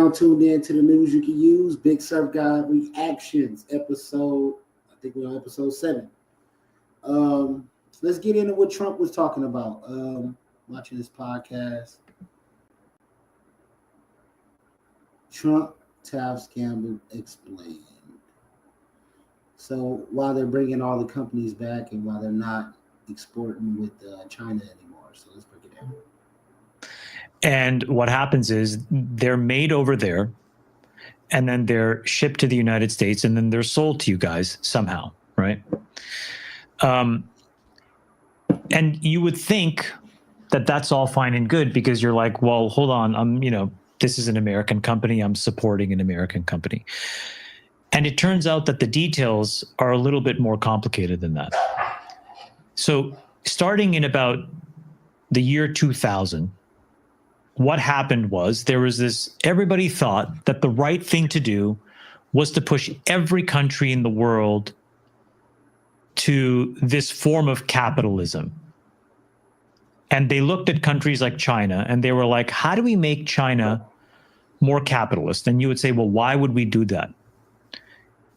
now tuned in to the news you can use. Big Sufgod Reactions, episode, I think we're on episode 7. Let's get into what Trump was talking about. Watching this podcast. Trump tariff scandal explained. So while they're bringing all the companies back and while they're not exporting with China anymore. So let's break it down. And what happens is they're made over there and then they're shipped to the United States and then they're sold to you guys somehow, right? And you would think that that's all fine and good because you're like, well, hold on, this is an American company. I'm supporting an American company. And it turns out that the details are a little bit more complicated than that. So starting in about the year 2000, what happened was everybody thought that the right thing to do was to push every country in the world to this form of capitalism. And they looked at countries like China and they were like, how do we make China more capitalist? And you would say, well, why would we do that?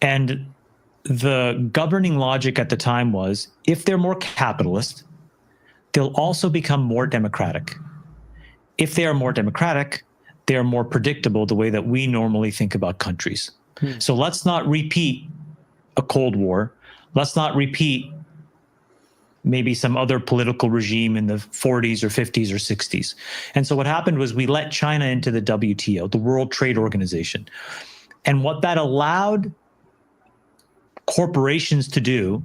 And the governing logic at the time was, if they're more capitalist, they'll also become more democratic. If they are more democratic, they are more predictable the way that we normally think about countries. So let's not repeat a Cold War. Let's not repeat maybe some other political regime in the 40s or 50s or 60s. And so what happened was we let China into the WTO, the World Trade Organization. And what that allowed corporations to do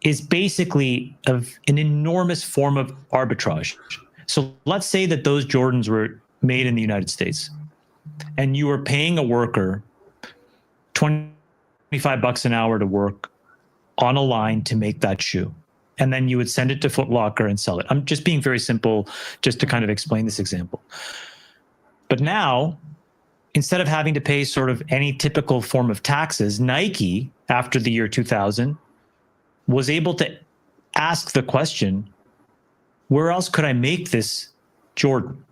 is basically an enormous form of arbitrage. So let's say that those Jordans were made in the United States and you were paying a worker $25 an hour to work on a line to make that shoe. And then you would send it to Foot Locker and sell it. I'm just being very simple just to kind of explain this example. But now, instead of having to pay sort of any typical form of taxes, Nike, after the year 2000, was able to ask the question, where else could I make this Jordan?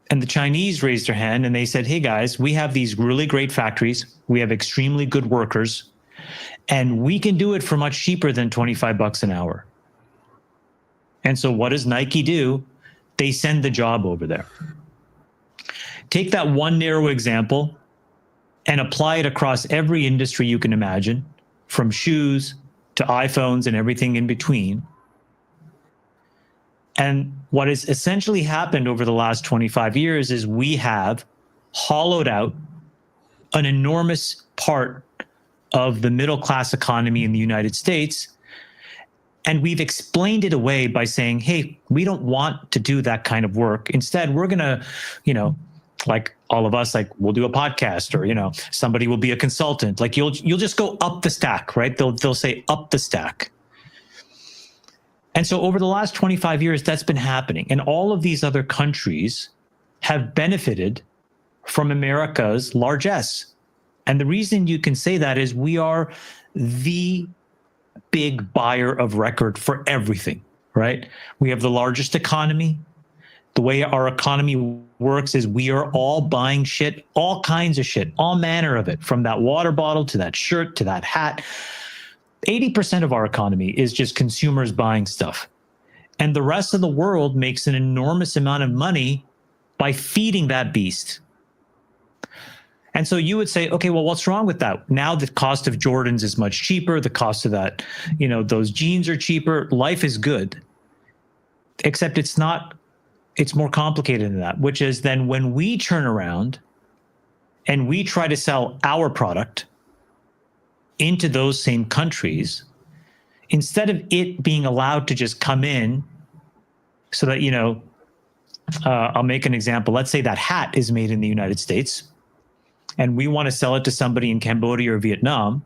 And the Chinese raised their hand and they said, hey guys, we have these really great factories. We have extremely good workers and we can do it for much cheaper than $25 an hour. And so what does Nike do? They send the job over there. Take that one narrow example and apply it across every industry you can imagine, from shoes to iPhones and everything in between. And what has essentially happened over the last 25 years is we have hollowed out an enormous part of the middle class economy in the United States. And we've explained it away by saying, hey, we don't want to do that kind of work. Instead, we're going to, like all of us, like we'll do a podcast or, somebody will be a consultant. Like you'll just go up the stack, right? They'll say up the stack. And so over the last 25 years, that's been happening. And all of these other countries have benefited from America's largesse. And the reason you can say that is we are the big buyer of record for everything, right? We have the largest economy. The way our economy works is we are all buying shit, all kinds of shit, all manner of it, from that water bottle to that shirt to that hat. 80% of our economy is just consumers buying stuff. And the rest of the world makes an enormous amount of money by feeding that beast. And so you would say, okay, well, what's wrong with that? Now the cost of Jordans is much cheaper. The cost of that, those jeans are cheaper. Life is good. Except it's not, it's more complicated than that, which is then when we turn around and we try to sell our product into those same countries, instead of it being allowed to just come in so that, I'll make an example. Let's say that hat is made in the United States and we want to sell it to somebody in Cambodia or Vietnam.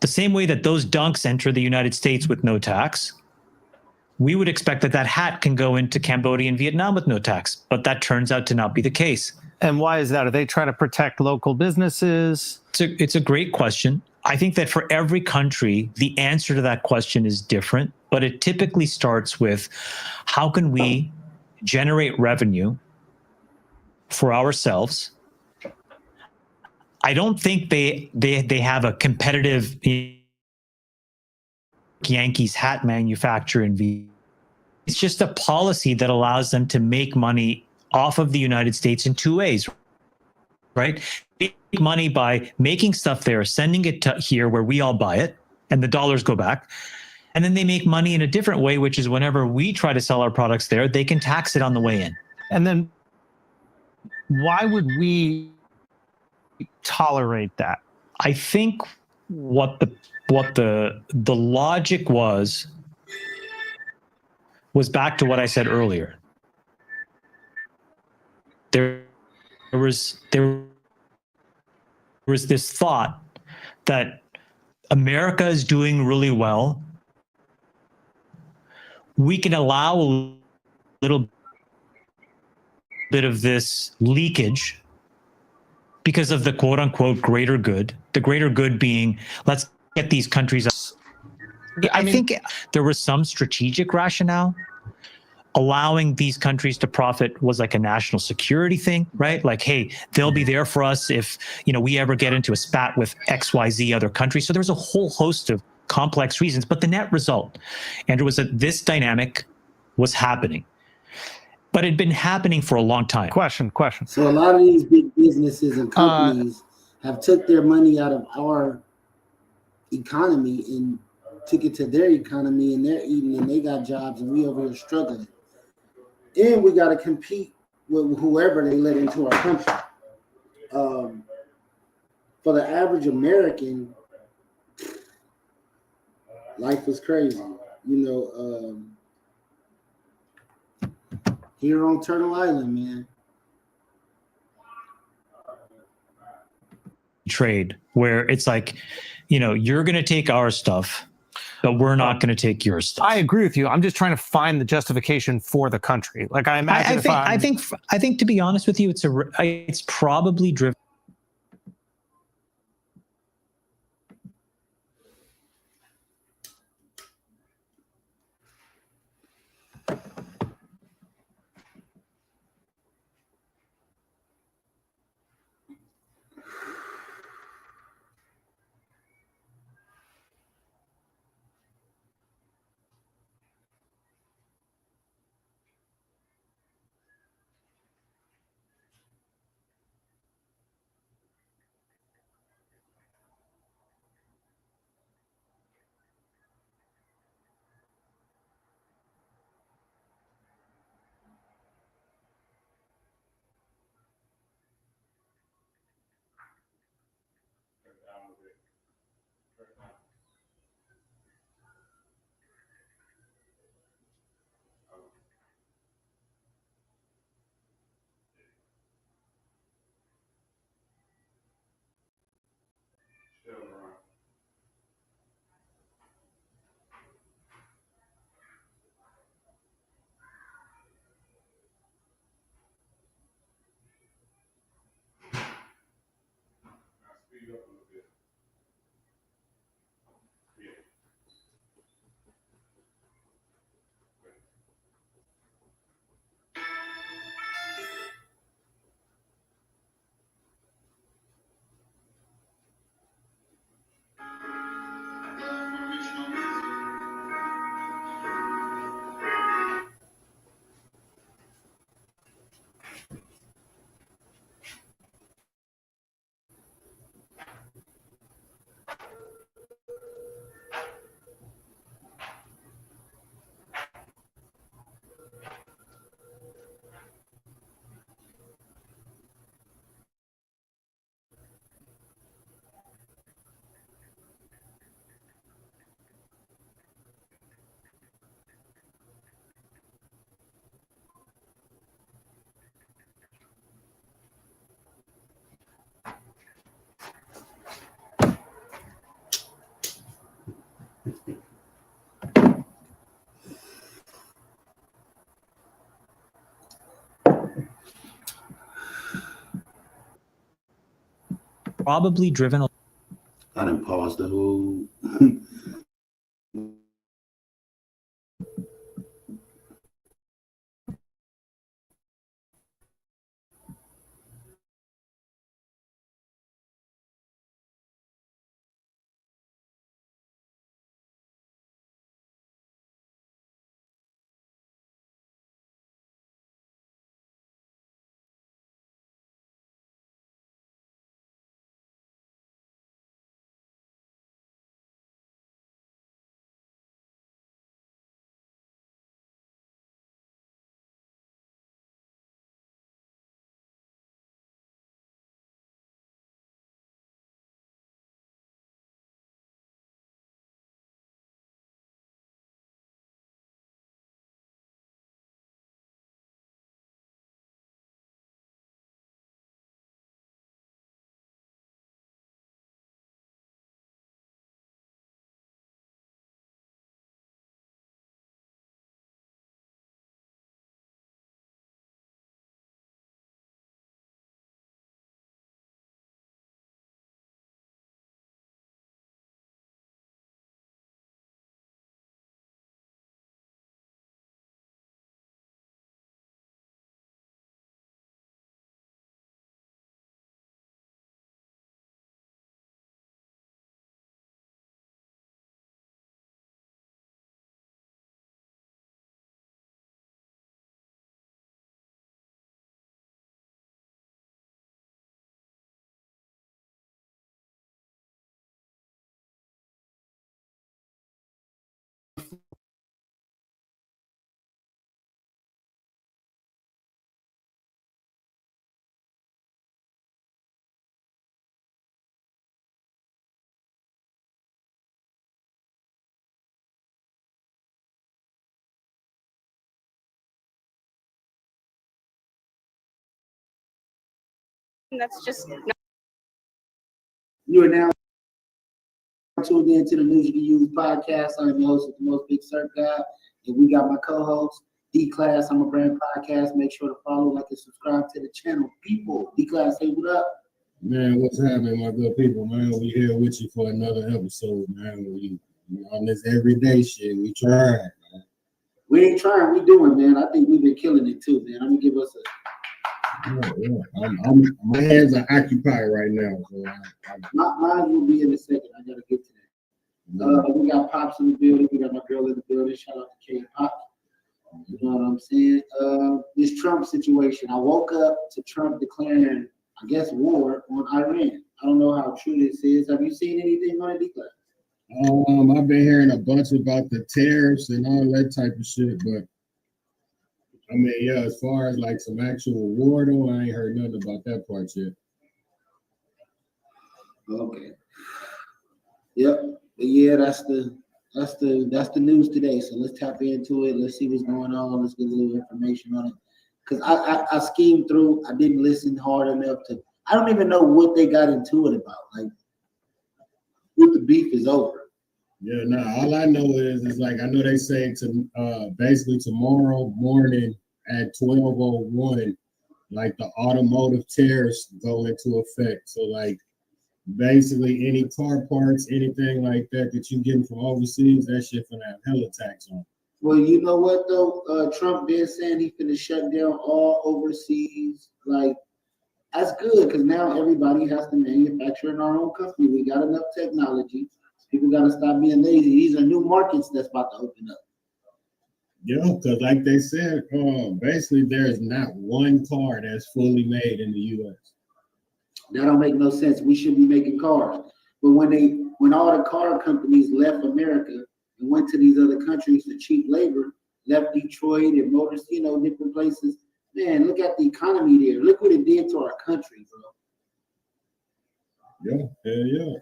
The same way that those dunks enter the United States with no tax, we would expect that that hat can go into Cambodia and Vietnam with no tax, but that turns out to not be the case. And why is that? Are they trying to protect local businesses? It's a great question. I think that for every country, the answer to that question is different, but it typically starts with how can we generate revenue for ourselves. I don't think they have a competitive Yankees hat manufacturer in V. It's just a policy that allows them to make money off of the United States in two ways, right? They make money by making stuff there, sending it to here where we all buy it, and the dollars go back. And then they make money in a different way, which is whenever we try to sell our products there, they can tax it on the way in. And then why would we tolerate that? I think what the logic was back to what I said earlier. There was this thought that America is doing really well. We can allow a little bit of this leakage because of the quote unquote greater good, the greater good being, let's get these countries. I think there was some strategic rationale. Allowing these countries to profit was like a national security thing, right? Like, hey, they'll be there for us if, we ever get into a spat with XYZ other countries. So there was a whole host of complex reasons, but the net result, Andrew, was that this dynamic was happening, but it had been happening for a long time. Question. So a lot of these big businesses and companies have took their money out of our economy and took it to their economy, and they're eating and they got jobs and we over here struggling. And we got to compete with whoever they let into our country. For the average American, life is crazy. Here on Turtle Island, man. Trade where it's like, you're going to take our stuff, but we're not going to take your stuff. I agree with you. I'm just trying to find the justification for the country. Like I imagine, I think to be honest with you, it's probably driven. Probably driven. I done paused the whole. That's just You are now tuned in to the News You Can Use podcast. I'm your host with the most big surf guy, and we got my co-host D-Class. I'm a brand podcast. Make sure to follow, like, and subscribe to the channel. People, D-Class, say what up? Man, what's happening, my good people, man? We here with you for another episode, man. We on this everyday shit. We trying, man. We ain't trying, we doing, man. I think we've been killing it too, man. I'm gonna give us a. My hands are occupied right now, so Mine will be in a second. I gotta get to that. We got Pops in the building. We got my girl in the building. Shout out to K Pop. You know what I'm saying? This Trump situation. I woke up to Trump declaring, I guess, war on Iran. I don't know how true this is. Have you seen anything on it, D-Class? I've been hearing a bunch about the tariffs and all that type of shit, but I mean, yeah, as far as like some actual war though, I ain't heard nothing about that part yet. Okay. Yep. But yeah, that's the news today. So let's tap into it. Let's see what's going on. Let's get a little information on it. Cause I schemed through. I didn't listen hard enough to. I don't even know what they got into it about. Like, what the beef is over. Yeah, all I know is like I know they say to basically tomorrow morning at 12:01, like the automotive tariffs go into effect. So like basically any car parts, anything like that you getting from overseas, that shit finna have hella tax on. Well, you know what though? Trump been saying he's gonna shut down all overseas. Like, that's good because now everybody has to manufacture in our own country. We got enough technology. People gotta stop being lazy. These are new markets that's about to open up. Yeah, because like they said, basically there's not one car that's fully made in the U.S. That don't make no sense. We should be making cars. But when all the car companies left America and went to these other countries for cheap labor, left Detroit and Motors, different places, man, look at the economy there. Look what it did to our country, bro. Yeah, yeah.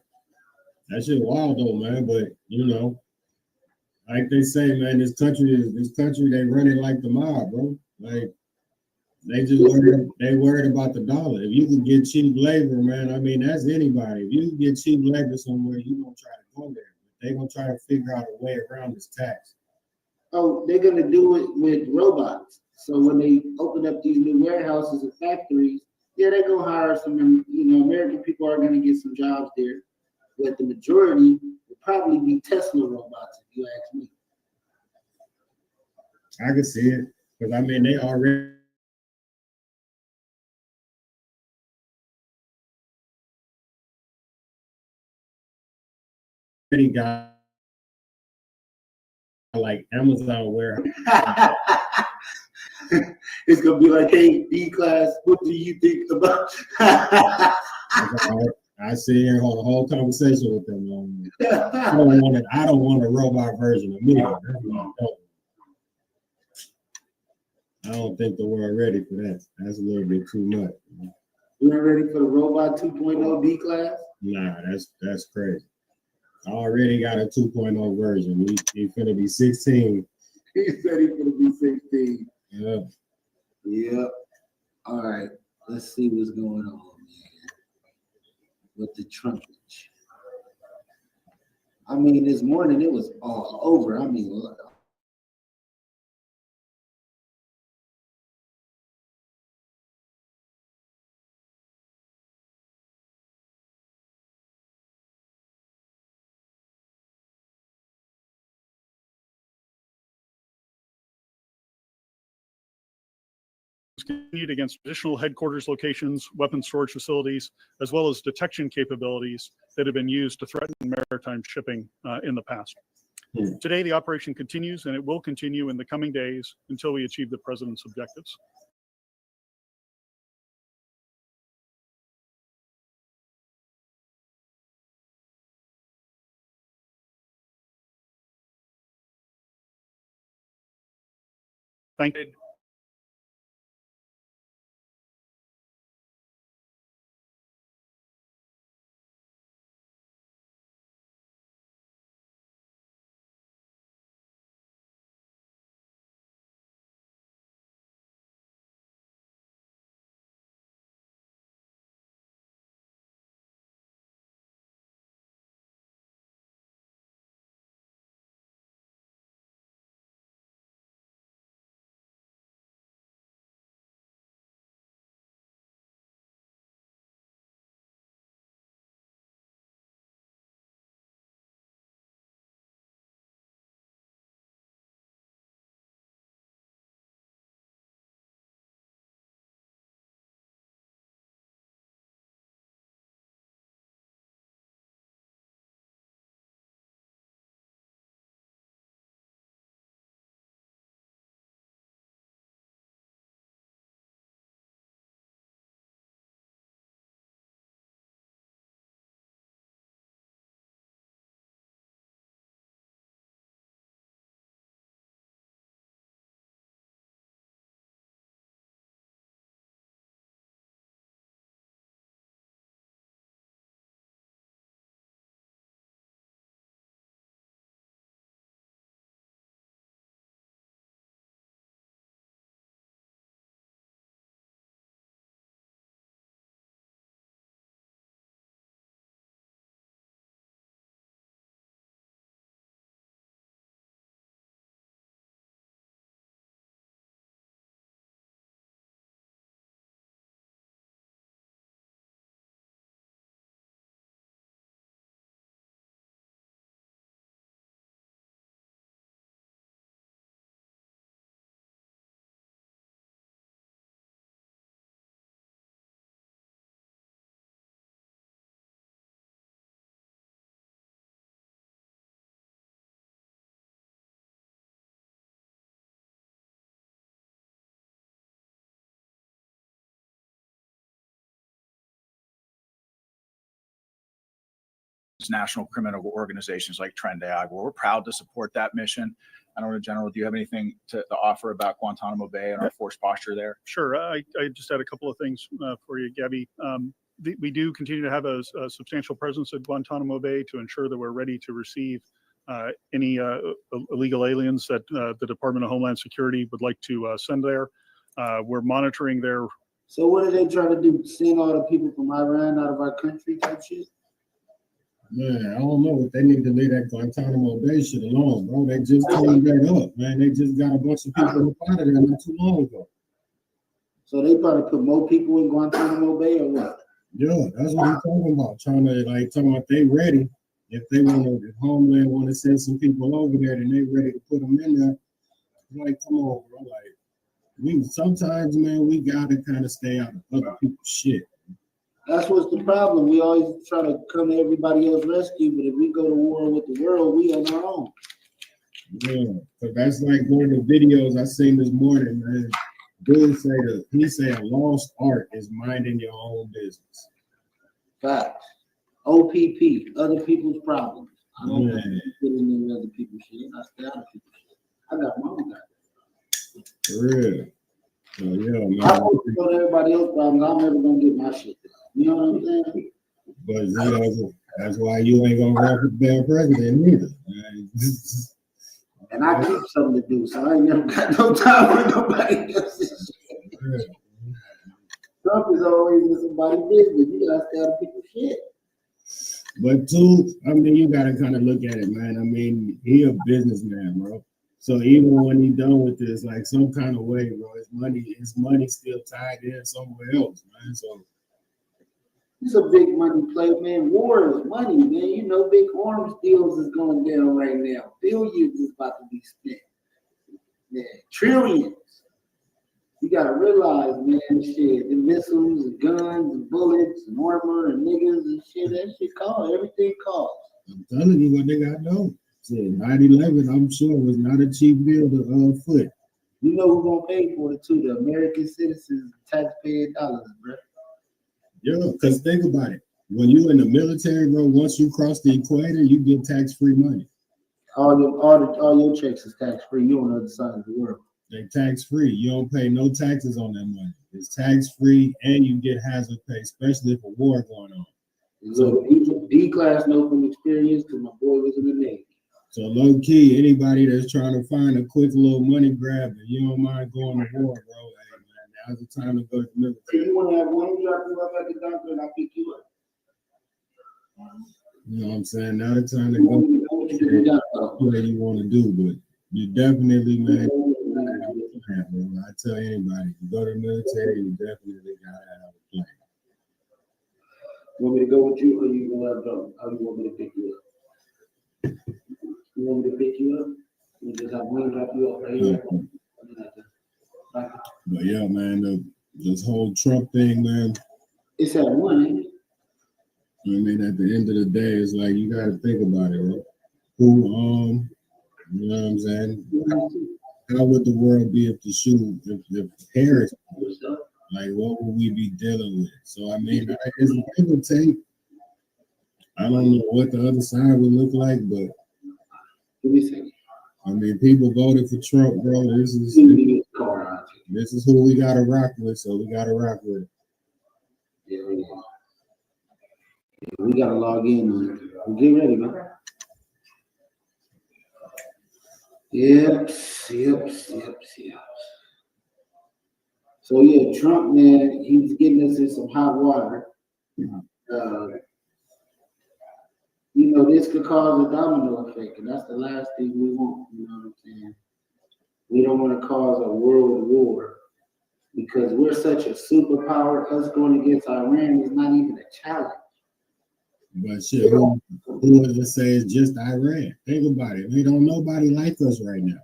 That shit wild though, man. But like they say, man, this country, they run it like the mob, bro. Like they worried about the dollar. If you can get cheap labor, man, I mean that's anybody. If you can get cheap labor somewhere, you gonna try to go there. They gonna try to figure out a way around this tax. Oh, they're gonna do it with robots. So when they open up these new warehouses and factories, yeah, they're gonna hire some. American people are gonna get some jobs there, but the majority will probably be Tesla robots, if you ask me. I can see it because I mean they already got like Amazon warehouse. It's gonna be like, hey, D-Class, what do you think about? I sit here and hold a whole conversation with them. I don't want a robot version of me. I don't think the world ready for that. That's a little bit too much. You ain't ready for the robot 2.0 D-Class? Nah, that's crazy. I already got a 2.0 version. He's gonna be 16. He said he's gonna be 16. Yeah. Yep. All right. Let's see what's going on, man. With the trumpet. I mean, this morning it was all over. I mean, continued against traditional headquarters locations, weapon storage facilities, as well as detection capabilities that have been used to threaten maritime shipping in the past. Today, the operation continues, and it will continue in the coming days until we achieve the president's objectives. Thank you. National criminal organizations like Tren de Agua. We're proud to support that mission. I don't know, General, do you have anything to offer about Guantanamo Bay and our force posture there? Sure. I just had a couple of things for you, Gabby. We do continue to have a substantial presence at Guantanamo Bay to ensure that we're ready to receive any illegal aliens that the Department of Homeland Security would like to send there. We're monitoring their. So what are they trying to do? Send all the people from Iran out of our country type shit? Man, I don't know if they need to leave that Guantanamo Bay shit alone, bro. They just cleaned that up, man. They just got a bunch of people out of there not too long ago. So they probably put more people in Guantanamo Bay or what? Yeah, that's what he's talking about. Talking about they ready. If they want to, if Homeland want to send some people over there, then they ready to put them in there. Like, come on, bro. Like, sometimes, man, we gotta kind of stay out of other people's shit. That's what's the problem. We always try to come to everybody else's rescue, but if we go to war with the world, we on our own. Yeah, because that's like one of the videos I seen this morning, man. Dude say a lost art is minding your own business. Facts. OPP, other people's problems. I don't Yeah. get in other people's shit. I stay out of people's shit. I got my own guy. For real. So yeah, man. I want to go to everybody else's problems. I'm never gonna get my shit done. You know what I'm saying? But you know, that's why you ain't gonna run for damn president either. And I keep something to do, so I ain't never got no time for nobody else's shit. Yeah. Trump is always in somebody's business. You gotta stay out of people's shit. But too, I mean, you gotta kind of look at it, man. I mean, he a businessman, bro. So even when he done with this, like some kind of way, bro, his money still tied in somewhere else, man. So It's a big money play, man. War is money, man. You know, big arms deals is going down right now. Billions is about to be spent. Yeah, trillions. You gotta realize, man, shit, the missiles and guns and bullets and armor and niggas and shit, that shit costs. Everything costs. I'm telling you what they got done. 9/11, I'm sure, was not a cheap bill to foot. You know who's gonna pay for it too? The American citizens, taxpayer dollars, bro. Yeah, because think about it. When you in the military, bro, once you cross the equator, you get tax-free money. All your checks is tax free. You on the other side of the world. They tax free. You don't pay no taxes on that money. It's tax free, and you get hazard pay, especially if a war going on. So D class know from experience because my boy was in the Navy. So low key, anybody that's trying to find a quick little money grab and you don't mind going to war, bro, hey man, now's the time to go to the military. If you want to have one drop you off at the doctor and I'll pick you up. You know what I'm saying? Now the time to go to what you want to do, but you definitely, man, I tell anybody, you go to the military, you definitely gotta have a plan. You want me to go with you or you gonna go? How do you want me to pick you up? You want me to pick you up? You just have one drop you off right here. But yeah, man, this whole Trump thing, man. It's at one, ain't it? I mean, at the end of the day, it's like you got to think about it, right? Who, you know what I'm saying? How would the world be if if Harris, like, what would we be dealing with? So, I mean, it's a give and take. I don't know what the other side would look like, but I mean, people voted for Trump, bro. This is who we got to rock with, so we got to rock with. Yeah. We gotta log in on it. Get ready, man. Yep. So yeah, Trump, man, he's getting us in some hot water. You know, this could cause a domino effect, and that's the last thing we want. You know what I'm saying? We don't want to cause a world war because we're such a superpower. Us going against Iran is not even a challenge. But shit, who would just say it's just Iran? Think about it. We don't nobody like us right now.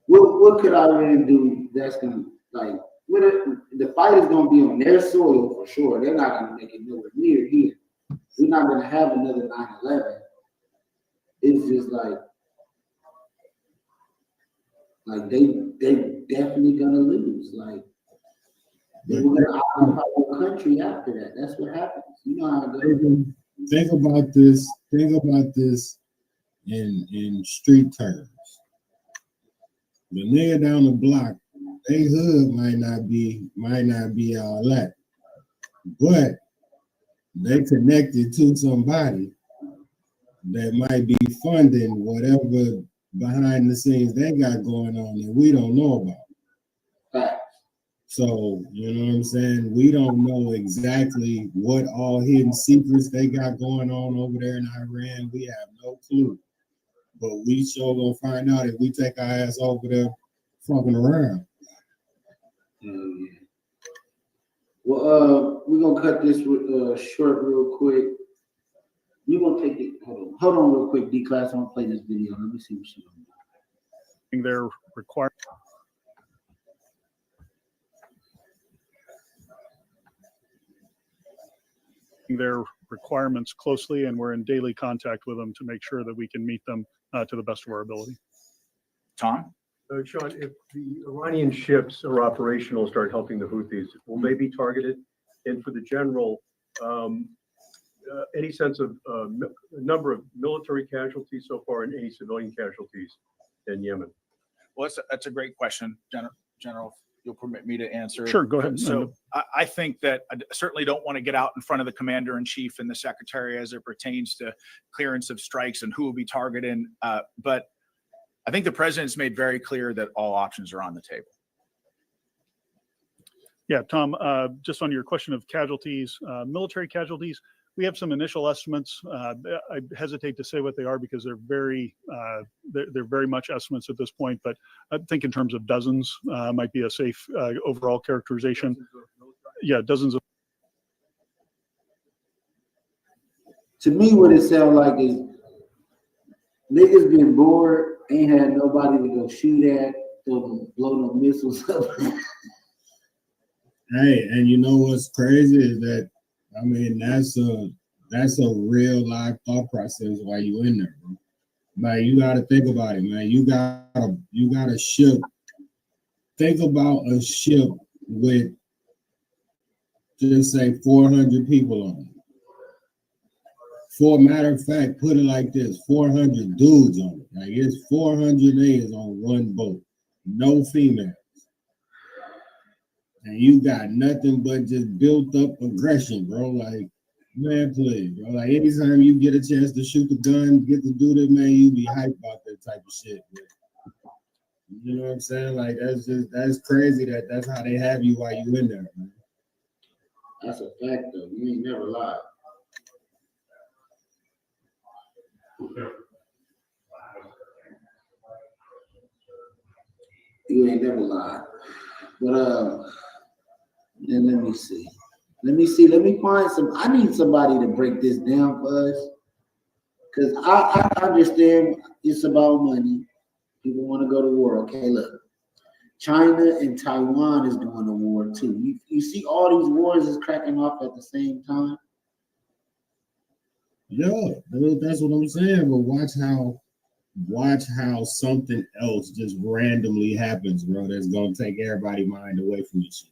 What could Iran do that's gonna the fight is gonna be on their soil for sure. They're not gonna make it nowhere near here. We're not gonna have another 9/11. It's just like they definitely gonna lose. Like they were gonna occupy the country after that. That's what happens. You know how it goes. Think about this. Think about this in street terms. The nigga down the block, they hood might not be all that, but they connected to somebody that might be funding whatever behind the scenes they got going on that we don't know about. So, you know what I'm saying? We don't know exactly what all hidden secrets they got going on over there in Iran. We have no clue. But we sure gonna find out if we take our ass over there fucking around. Yeah. Well, we're gonna cut this short real quick. You gonna take it? Hold on, real quick, D class. I'm gonna play this video. Let me see what she's gonna do. Their requirement. Their requirements closely, and we're in daily contact with them to make sure that we can meet them to the best of our ability. Tom? Sean, if the Iranian ships are operational, start helping the Houthis, will they be targeted? And for the general, any sense of number of military casualties so far and any civilian casualties in Yemen? Well, that's a great question, General. If you'll permit me to answer. Sure, go ahead. So I think that I certainly don't want to get out in front of the commander in chief and the secretary as it pertains to clearance of strikes and who will be targeted. But I think the president's made very clear that all options are on the table. Yeah, Tom, just on your question of casualties, military casualties, we have some initial estimates. I hesitate to say what they are because they're very much estimates at this point, but I think in terms of dozens might be a safe overall characterization. Yeah, dozens of. To me, what it sounds like is niggas been bored, ain't had nobody to go shoot at, blow no missiles up. Hey, and you know what's crazy is that, I mean, that's a real live thought process while you in there, bro. Like, you got to think about it, man. You got a ship. Think about a ship with, just say, 400 people on it. For a matter of fact, put it like this: 400 dudes on it. Like it's 400 niggas on one boat, no females, and you got nothing but just built up aggression, bro. Like, man, please, bro. Like anytime you get a chance to shoot the gun, get to do that, man, you be hyped about that type of shit. Bro. You know what I'm saying? Like that's crazy that that's how they have you while you in there, man. That's a fact, though. You ain't never lied. You ain't never lied. But then let me see. Let me find some. I need somebody to break this down for us. Because I understand it's about money. People want to go to war. Okay, look. China and Taiwan is going to war too. You see all these wars is cracking off at the same time. Yeah, that's what I'm saying. But watch how something else just randomly happens, bro. That's gonna take everybody's mind away from this shit.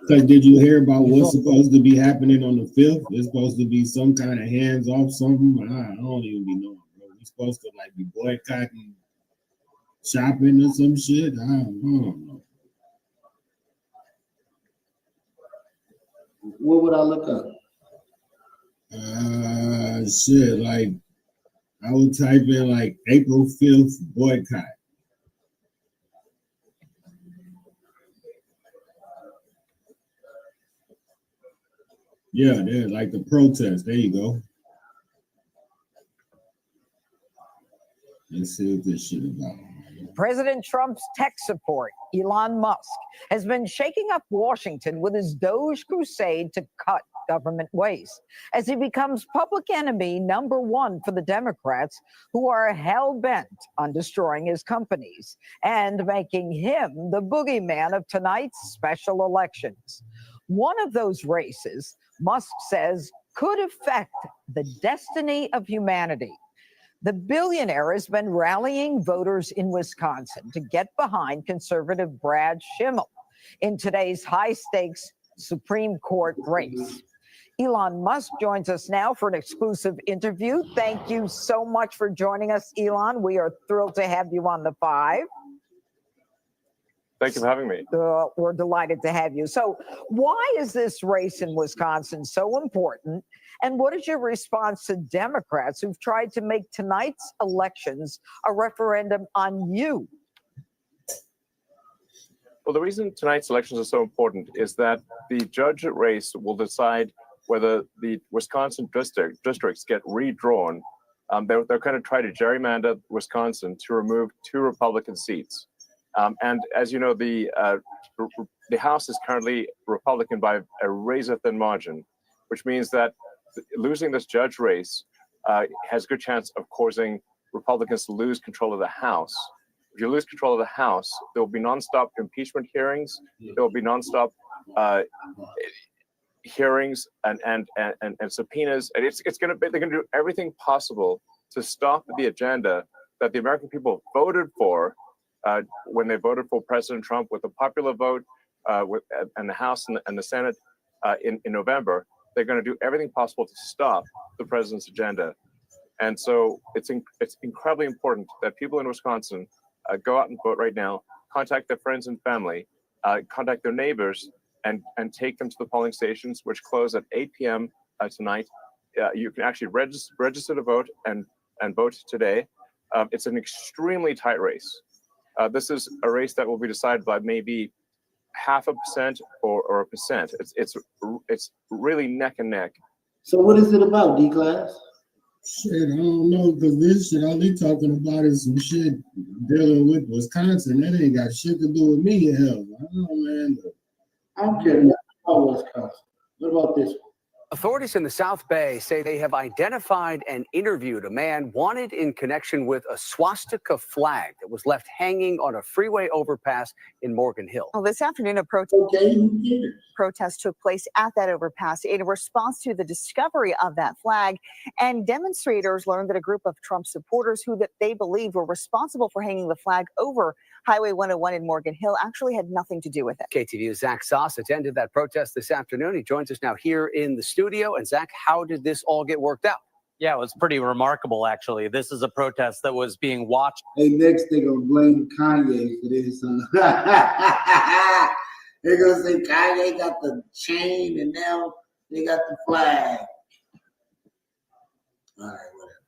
Because did you hear about what's supposed to be happening on the 5th? It's supposed to be some kind of hands off something. I don't even be knowing, bro. We're supposed to like be boycotting shopping or some shit. I don't know. What would I look up? Shit, like I would type in like April 5th boycott. Yeah, there's like the protest. There you go. Let's see what this shit about. President Trump's tech support, Elon Musk, has been shaking up Washington with his Doge crusade to cut government waste as he becomes public enemy #1 for the Democrats, who are hell-bent on destroying his companies and making him the boogeyman of tonight's special elections. One of those races, Musk says, could affect the destiny of humanity. The billionaire has been rallying voters in Wisconsin to get behind conservative Brad Schimmel in today's high-stakes Supreme Court race. Elon Musk joins us now for an exclusive interview. Thank you so much for joining us, Elon. We are thrilled to have you on the 5. Thank you for having me. We're delighted to have you. So why is this race in Wisconsin so important? And what is your response to Democrats who've tried to make tonight's elections a referendum on you? Well, the reason tonight's elections are so important is that the judge race will decide whether the Wisconsin districts get redrawn. They're going to try to gerrymander Wisconsin to remove 2 Republican seats. And as you know, the House is currently Republican by a razor-thin margin, which means that losing this judge race has a good chance of causing Republicans to lose control of the House. If you lose control of the House, there will be nonstop impeachment hearings. There will be nonstop hearings and subpoenas. And they're going to do everything possible to stop the agenda that the American people voted for when they voted for President Trump with a popular vote and the House and the Senate in November. They're going to do everything possible to stop the president's agenda. And so it's incredibly important that people in Wisconsin go out and vote right now, contact their friends and family, contact their neighbors, and take them to the polling stations, which close at 8 p.m. Tonight. You can actually register to vote and vote today. It's an extremely tight race. This is a race that will be decided by maybe 0.5% or 1%. It's really neck and neck. So what is it about, D-Class? Shit, I don't know, because this shit all they talking about is some shit dealing with Wisconsin. That ain't got shit to do with me, hell. I don't know, man. I don't care nothing about Wisconsin. What about this one? Authorities in the South Bay say they have identified and interviewed a man wanted in connection with a swastika flag that was left hanging on a freeway overpass in Morgan Hill. Well, this afternoon, a protest took place at that overpass in response to the discovery of that flag. And demonstrators learned that a group of Trump supporters who that they believe were responsible for hanging the flag over Highway 101 in Morgan Hill actually had nothing to do with it. KTVU's Zach Sauce attended that protest this afternoon. He joins us now here in the studio. And Zach, how did this all get worked out? Yeah, it was pretty remarkable, actually. This is a protest that was being watched. Hey, next they're gonna blame Kanye for this. They're gonna say Kanye got the chain and now they got the flag. All right, whatever.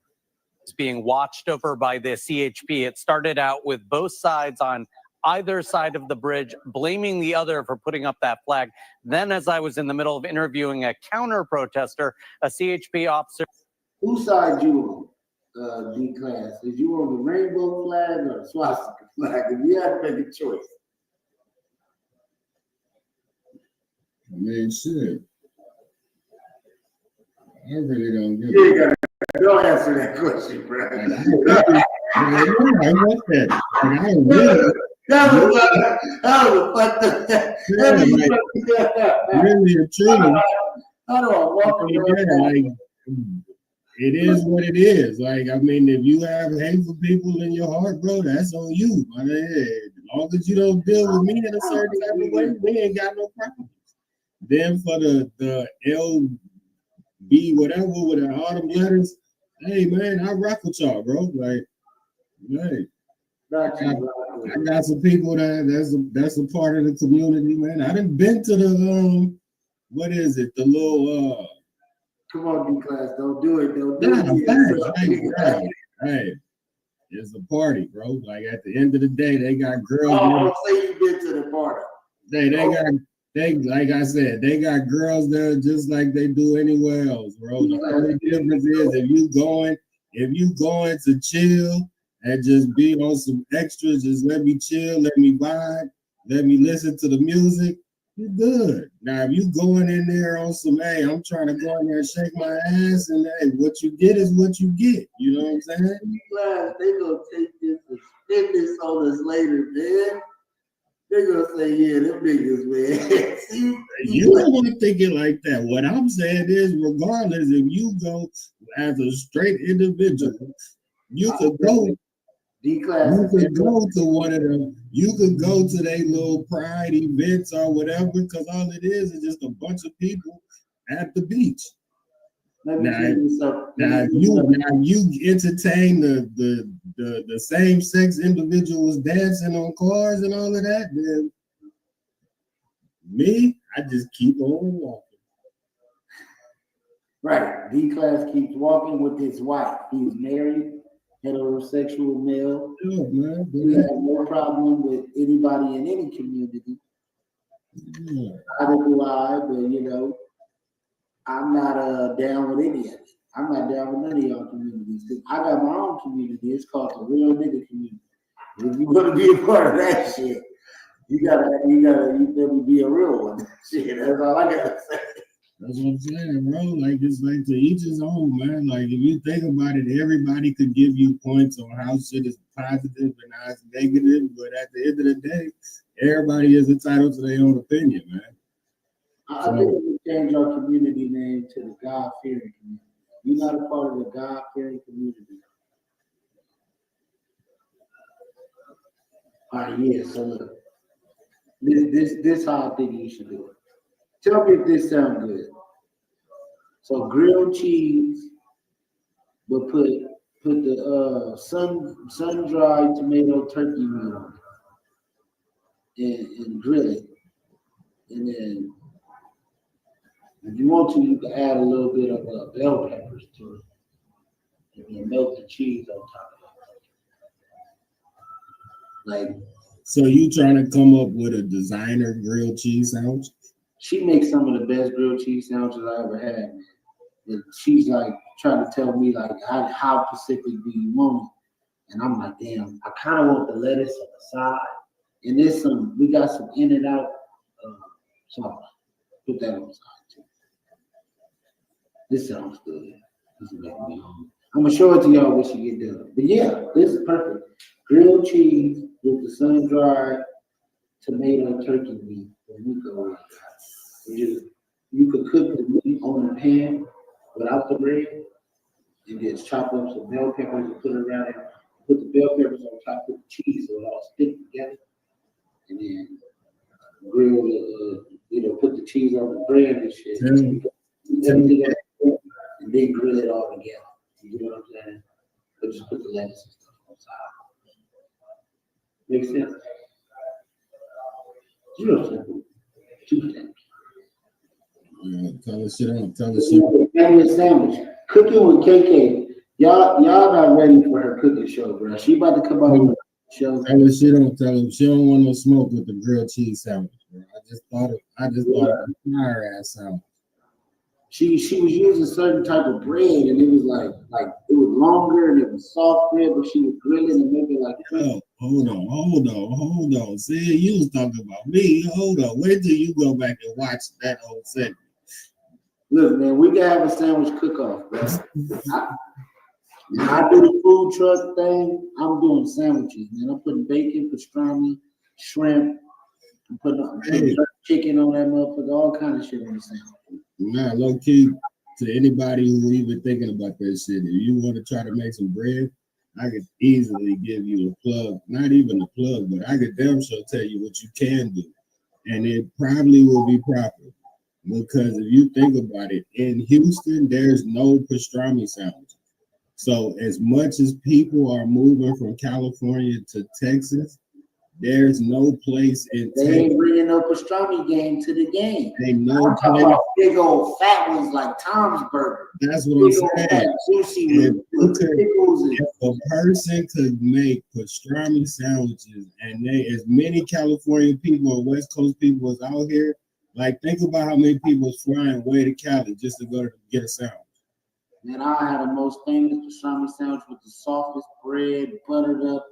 It's being watched over by the CHP. It started out with both sides on either side of the bridge blaming the other for putting up that flag. Then, as I was in the middle of interviewing a counter protester, a CHP officer. Whose side you on, D-Class? Is you on the rainbow flag or the swastika flag? If you had to make a choice. I mean, shit. I really don't give You don't answer that question, bro. I want that. Like, I really, That was a fucked up. really and truly. How do I walk around? Like, it is what it is. Like, I mean, if you have hateful people in your heart, bro, that's on you. I mean, as long as you don't deal with me in a certain type of way, we ain't got no problem. Then for the LB whatever with the autumn letters, hey man, I rock with y'all, bro. Like, hey, I got some people that's a part of the community, man. I done been to the what is it? The little Come on, D-Class, don't do it. Don't do it. Hey, it's a party, bro. Like at the end of the day, they got girls. Oh, say you've been to the party. They like I said, they got girls there just like they do anywhere else, bro. The only difference is if you going to chill and just be on some extras, just let me chill, let me vibe, let me listen to the music, you're good. Now if you going in there on some, hey, I'm trying to go in there and shake my ass, and hey, what you get is what you get. You know what I'm saying? They gonna take this and spin this on us later, man. They're gonna say, yeah, them niggas, man. See, you don't want to think it like that. What I'm saying is, regardless, if you go as a straight individual, you could go. D-Class. You could go to one of them. You could go to their little pride events or whatever, because all it is just a bunch of people at the beach. Now you entertain the same sex individuals dancing on cars and all of that, then me, I just keep on walking. Right. D-Class keeps walking with his wife. He's married, heterosexual male. Yeah, man. He has no problem with anybody in any community. Yeah. Neither do I, but you know, I'm not down with any of it. I'm not down with none of y'all communities. I got my own community. It's called the real nigga community. If you want to be a part of that shit, you gotta be a real one. Shit, that's all I gotta say. That's what I'm saying, bro. Like, it's like to each his own, man. Like, if you think about it, everybody could give you points on how shit is positive and how it's negative, but at the end of the day, everybody is entitled to their own opinion, man. I think we change our community name to the God-fearing community. You're not a part of the God-fearing community. All right, yeah, so look. This how I think you should do it. Tell me if this sounds good. So grilled cheese, but put the sun-dried tomato turkey meat on it and grill it. And then if you want to, you can add a little bit of bell peppers to it. And then melt the cheese on top of it. Like, so you trying to come up with a designer grilled cheese sandwich? She makes some of the best grilled cheese sandwiches I ever had. And she's like trying to tell me like how specific do you want it? And I'm like, damn, I kind of want the lettuce on the side. And there's we got some In-N-Out sauce. Put that on the side too. This sounds good. This is making me hungry. I'm gonna show it to y'all when she get done. But yeah, this is perfect. Grilled cheese with the sun-dried tomato turkey meat. You could cook the meat on the pan without the bread, and just chop up some bell peppers and put it around it. put the bell peppers on top, put the cheese so it all stick together, and then grill the, put the cheese on the bread and shit. Everything else, and then grill it all together. You know what I'm saying? But just put the lettuce and stuff on top. Makes sense? Real simple. Two things. Tell us shit on. Tell us shit. Family sandwich. Cooking with KK. Y'all not ready for her cooking show, bro. She about to come out with a show. Tell us shit on. Tell her she don't want no smoke with the grilled cheese sandwich, bro. I just thought it was a fire ass sandwich. She was using a certain type of bread, and it was like it was longer and it was soft bread, but she was grilling and making like. Oh, hold on. See, you was talking about me. Hold on. Wait till you go back and watch that whole segment. Look, man, we can have a sandwich cook-off, bro. I do the food truck thing. I'm doing sandwiches, man. I'm putting bacon, pastrami, shrimp. I'm putting chicken on that motherfucker, all kind of shit on the sandwich. Nah, low key, to anybody who even thinking about that shit, if you want to try to make some bread, I could easily give you a plug. Not even a plug, but I could damn sure tell you what you can do. And it probably will be proper. Because if you think about it, in Houston, there's no pastrami sandwiches. So as much as people are moving from California to Texas, there's no place in Texas. They ain't bringing no pastrami game to the game. They know. I'm talking about big old fat ones like Tom's Burger. That's what I'm saying. Sushi with pickles. If a person could make pastrami sandwiches, and as many California people or West Coast people is out here, like think about how many people is flying way to Cali just to go to get a sandwich. Man, I had the most famous pastrami sandwich with the softest bread, buttered up,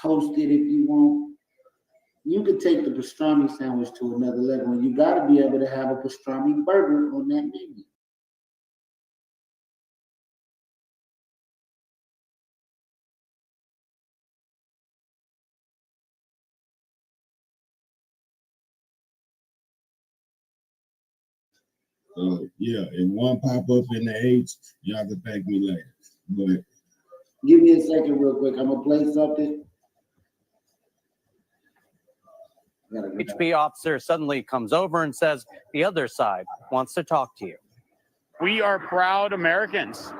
toasted if you want. You could take the pastrami sandwich to another level, and you got to be able to have a pastrami burger on that menu. So yeah, if one pop up in the H, y'all can thank me later. But give me a second real quick. I'm gonna play something. HB officer suddenly comes over and says the other side wants to talk to you. We are proud Americans.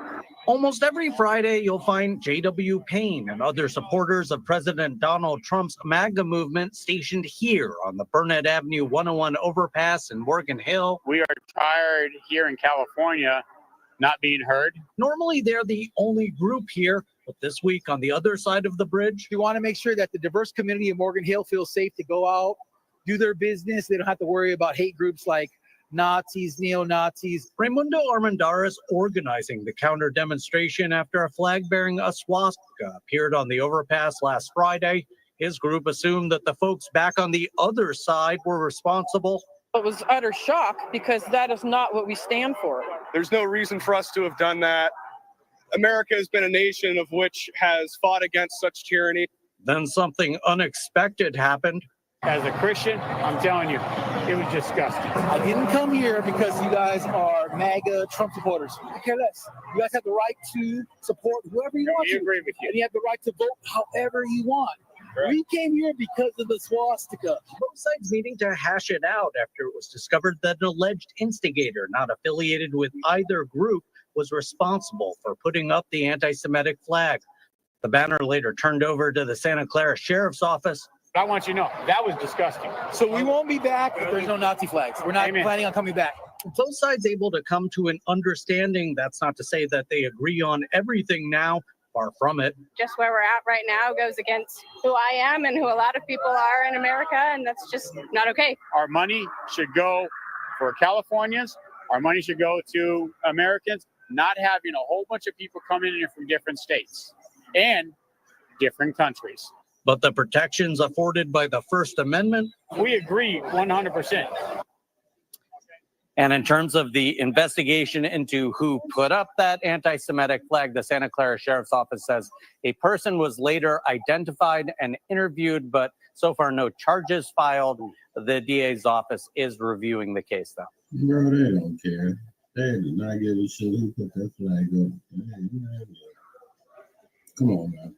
Almost every Friday, you'll find J.W. Payne and other supporters of President Donald Trump's MAGA movement stationed here on the Burnett Avenue 101 overpass in Morgan Hill. We are tired here in California not being heard. Normally, they're the only group here, but this week on the other side of the bridge, we want to make sure that the diverse community of Morgan Hill feels safe to go out, do their business. They don't have to worry about hate groups like Nazis, neo-Nazis. Raimundo Armendariz organizing the counter demonstration after a flag bearing a swastika appeared on the overpass last Friday. His group assumed that the folks back on the other side were responsible. It was utter shock because that is not what we stand for. There's no reason for us to have done that. America has been a nation of which has fought against such tyranny. Then something unexpected happened. As a Christian, I'm telling you, it was disgusting. I didn't come here because you guys are MAGA Trump supporters. I care less. You guys have the right to support whoever you want to. Agree with you. And you have the right to vote however you want. Correct. We came here because of the swastika. Both sides meeting to hash it out after it was discovered that an alleged instigator not affiliated with either group was responsible for putting up the anti-Semitic flag. The banner later turned over to the Santa Clara Sheriff's Office. I want you to know, that was disgusting. So we won't be back if there's no Nazi flags. We're not planning on coming back. Both sides able to come to an understanding. That's not to say that they agree on everything now. Far from it. Just where we're at right now goes against who I am and who a lot of people are in America, and that's just not okay. Our money should go for Californians. Our money should go to Americans, not having a whole bunch of people coming in from different states and different countries. But the protections afforded by the First Amendment? We agree 100%. And in terms of the investigation into who put up that anti-Semitic flag, the Santa Clara Sheriff's Office says a person was later identified and interviewed, but so far no charges filed. The DA's office is reviewing the case, though. Bro, they don't care. They do not give a shit who put that flag up. Come on, man.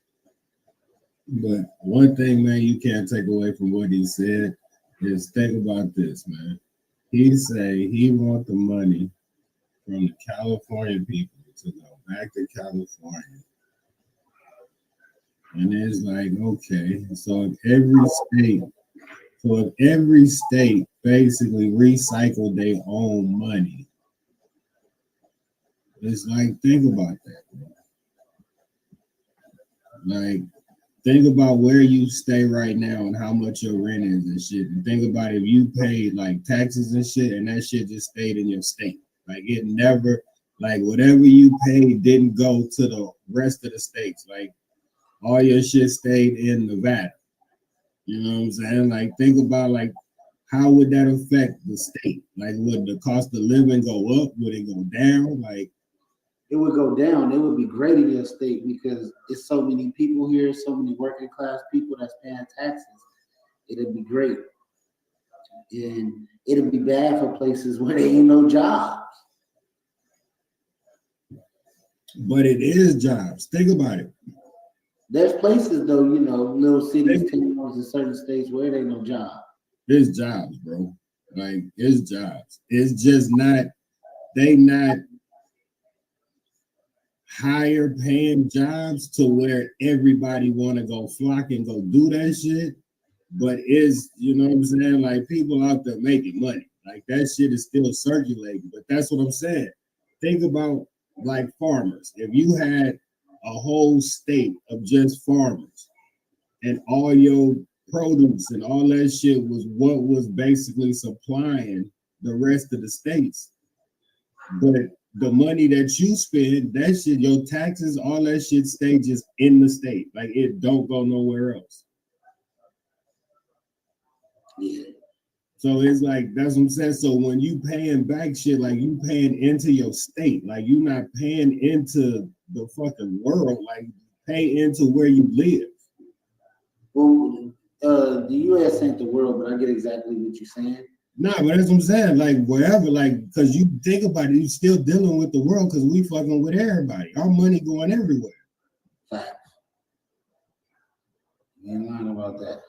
But one thing, man, you can't take away from what he said is think about this, man. He say he want the money from the California people to go back to California. And it's like, okay, so if every state basically recycled their own money, it's like, think about that, bro. Like, think about where you stay right now and how much your rent is and shit. And think about if you paid like taxes and shit and that shit just stayed in your state. Like it never, like whatever you paid didn't go to the rest of the states. Like all your shit stayed in Nevada. You know what I'm saying? Like think about like how would that affect the state? Like would the cost of living go up? Would it go down? Like it would go down. It would be great in your state because it's so many people here, so many working class people that's paying taxes. It'd be great. And it'd be bad for places where there ain't no jobs. But it is jobs. Think about it. There's places though, you know, little cities, towns in certain states where there ain't no job. There's jobs, bro. Like it's jobs. It's just not, they not higher paying jobs to where everybody want to go flock and go do that shit, but is, you know what I'm saying, like people out there making money, like that shit is still circulating. But that's what I'm saying. Think about like farmers. If you had a whole state of just farmers and all your produce and all that shit was what was basically supplying the rest of the states, but the money that you spend, that shit, your taxes, all that shit stay just in the state. Like it don't go nowhere else. Yeah. So it's like, that's what I'm saying. So when you paying back shit, like you paying into your state, like you not paying into the fucking world, like pay into where you live. Well, the U.S. ain't the world, but I get exactly what you're saying. Nah, but that's what I'm saying. Like wherever, like, because you think about it, you still dealing with the world because we fucking with everybody. Our money going everywhere. Facts. You ain't lying about that.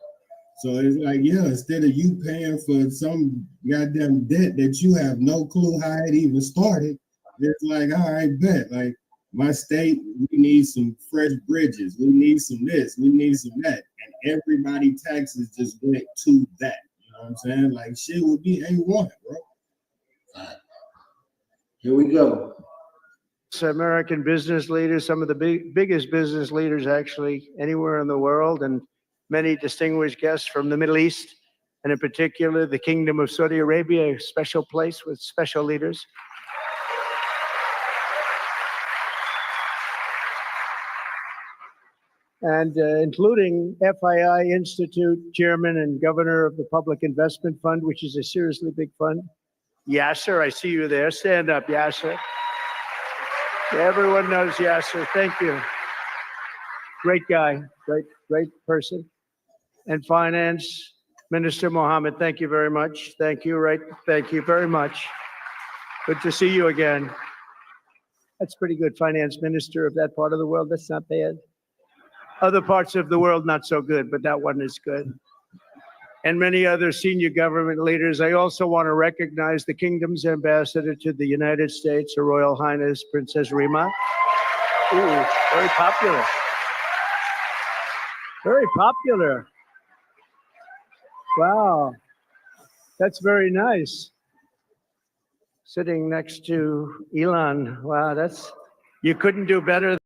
So it's like, yeah, instead of you paying for some goddamn debt that you have no clue how it even started, it's like, all right, bet. Like my state, we need some fresh bridges. We need some this. We need some that. And everybody taxes just went to that. You know what I'm saying? Like shit would be A1, bro. Here we go. American business leaders, some of the biggest business leaders actually anywhere in the world, and many distinguished guests from the Middle East, and in particular the Kingdom of Saudi Arabia, a special place with special leaders. And including FII Institute Chairman and Governor of the Public Investment Fund, which is a seriously big fund. Yasser, I see you there. Stand up, Yasser. Everyone knows Yasser. Thank you. Great guy, great person. And Finance Minister Mohammed, thank you very much. Thank you, thank you very much. Good to see you again. That's pretty good, Finance Minister of that part of the world. That's not bad. Other parts of the world, not so good, but that one is good. And many other senior government leaders. I also want to recognize the Kingdom's ambassador to the United States, Her Royal Highness Princess Rima. Ooh, very popular. Very popular. Wow, that's very nice. Sitting next to Elon. Wow, you couldn't do better.